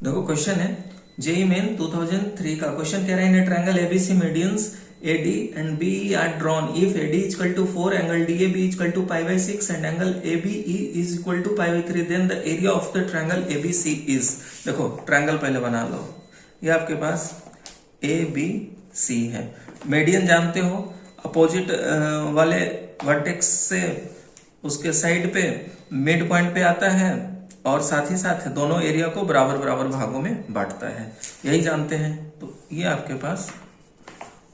देखो क्वेश्चन है JEE main 2003 का क्वेश्चन कह रहा है in triangle ABC medians AD and BE are drawn if AD is equal to 4 angle DAB is equal to pi by 6 and angle ABE is equal to pi by 3 then the area of the triangle ABC is। देखो triangle पहले बना लो। ये आपके पास ABC है, median जानते हो opposite वाले vertex से उसके साइड पे मिड पॉइंट पे आता है और साथ ही साथ दोनों एरिया को बराबर बराबर भागों में बांटता है, यही जानते हैं। तो ये आपके पास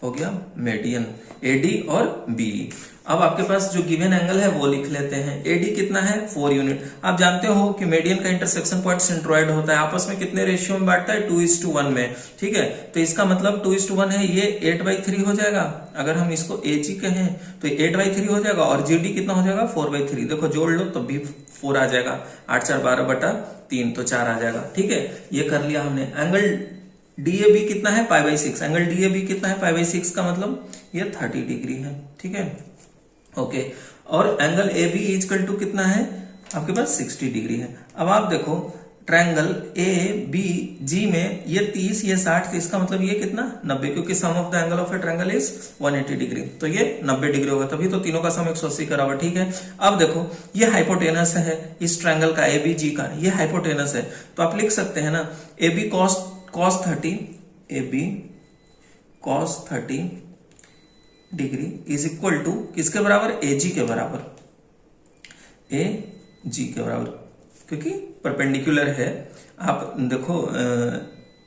हो गया मीडियन AD और BE। अब आपके पास जो गिवन एंगल है वो लिख लेते हैं। AD कितना है 4 यूनिट। आप जानते हो कि मीडियन का इंटरसेक्शन पॉइंट सेंट्रोइड होता है, आपस में कितने रेशियो में बांटता है 2:1 में, ठीक है। तो इसका मतलब 2:1 है, ये 8/3 हो जाएगा। अगर हम इसको AG कहें तो 8/3 हो जाएगा और GD कितना हो जाएगा 4/3। देखो जोड़ लो तो भी 4 आ जाएगा, 8 4 12/3 तो 4 आ जाएगा, ठीक है। ये कर लिया हमने। एंगल DAB कितना है π/6, एंगल DAB कितना है π/6 का मतलब ये 30 डिग्री है, ठीक है, ओके। और एंगल AB इक्वल टू कितना है आपके पास 60 डिग्री है। अब आप देखो ट्रायंगल ABG में ये 30 ये 60, तो इसका मतलब ये कितना 90, क्योंकि sum of the angle of a triangle is 180 degree, तो ये 90 डिग्री होगा, तभी तो तीनों का सम 180 का बराबर, ठीक है। अब देखो ये हाइपोटेनस है इस ट्रायंगल का ABG का, ये हाइपोटेनस है, तो आप लिख सकते हैं ना AB cos 30 AB cos 30 degree is equal to किसके बराबर AG के बराबर, AG के बराबर, क्योंकि परपेंडिकुलर है। आप देखो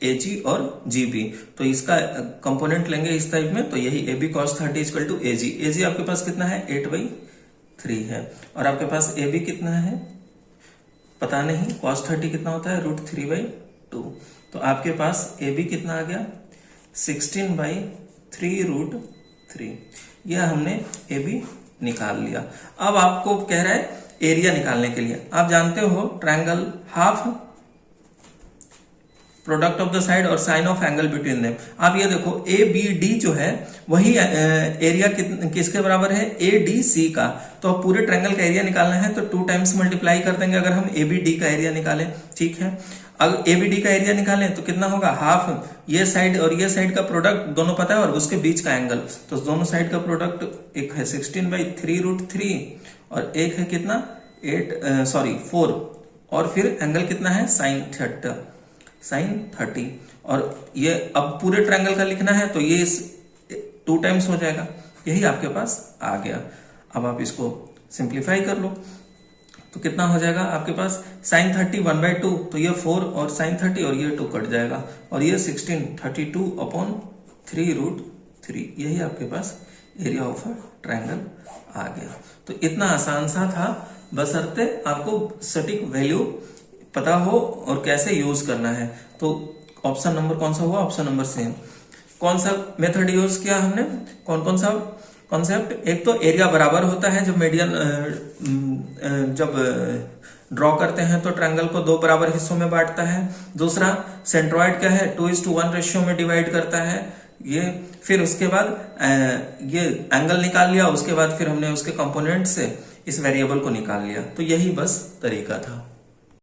AG और GB, तो इसका कंपोनेंट लेंगे इस टाइप में, तो यही AB cos 30 equal to AG। AG आपके पास कितना है 8/3 है और आपके पास AB कितना है पता नहीं, cos 30 कितना होता है √3/2, तो आपके पास AB कितना आ गया 16/3√3। यह हमने AB निकाल लिया। अब आपको कह रहा है एरिया निकालने के लिए। आप जानते हो triangle half product of the side और sine of angle between them. आप ये देखो ABD जो है वही एरिया किसके बराबर है ADC का, तो अब पूरे ट्रायंगल का एरिया निकालना है तो 2 टाइम्स मल्टीप्लाई कर देंगे अगर हम ABD का एरिया निकालें, ठीक है। अगर ABD का एरिया निकालें तो कितना होगा हाफ ये साइड और ये साइड का प्रोडक्ट दोनों पता है और उसके बीच का एंगल, तो दोनों साइड का प्रोडक्ट एक है 16/3√3 और एक है कितना 4 और फिर एंगल कितना है sin 30 और ये अब पूरे ट्रायंगल का लिखना है तो ये 2 टाइम्स हो जाएगा, यही आपके पास आ गया। अब आप इसको सिंप्लीफाई कर लो तो कितना हो जाएगा आपके पास sin 30 1/2, तो ये 4 और sin 30 और ये 2 कट जाएगा और ये 16 32/3√3, यही आपके पास एरिया ऑफ अ ट्रायंगल आ गया। तो इतना आसान सा था, बशर्ते आपको सटीक वैल्यू पता हो और कैसे यूज करना है। तो ऑप्शन नंबर कौन सा हुआ, ऑप्शन नंबर C। कौन सा मेथड यूज किया हमने, कौन सा कॉन्सेप्ट, एक तो एरिया बराबर होता है जब मीडियन जब ड्रॉ करते हैं तो ट्रायंगल को 2 बराबर हिस्सों में बांटता है। दूसरा सेंट्रोइड क्या है 2:1 रेशियो में डिवाइड करता है ये। फिर उसके बाद ये एंगल निकाल लिया, उसके बाद फिर हमने उसके कंपोनेंट से इस वेरिएबल को निकाल लिया। तो यही बस तरीका था।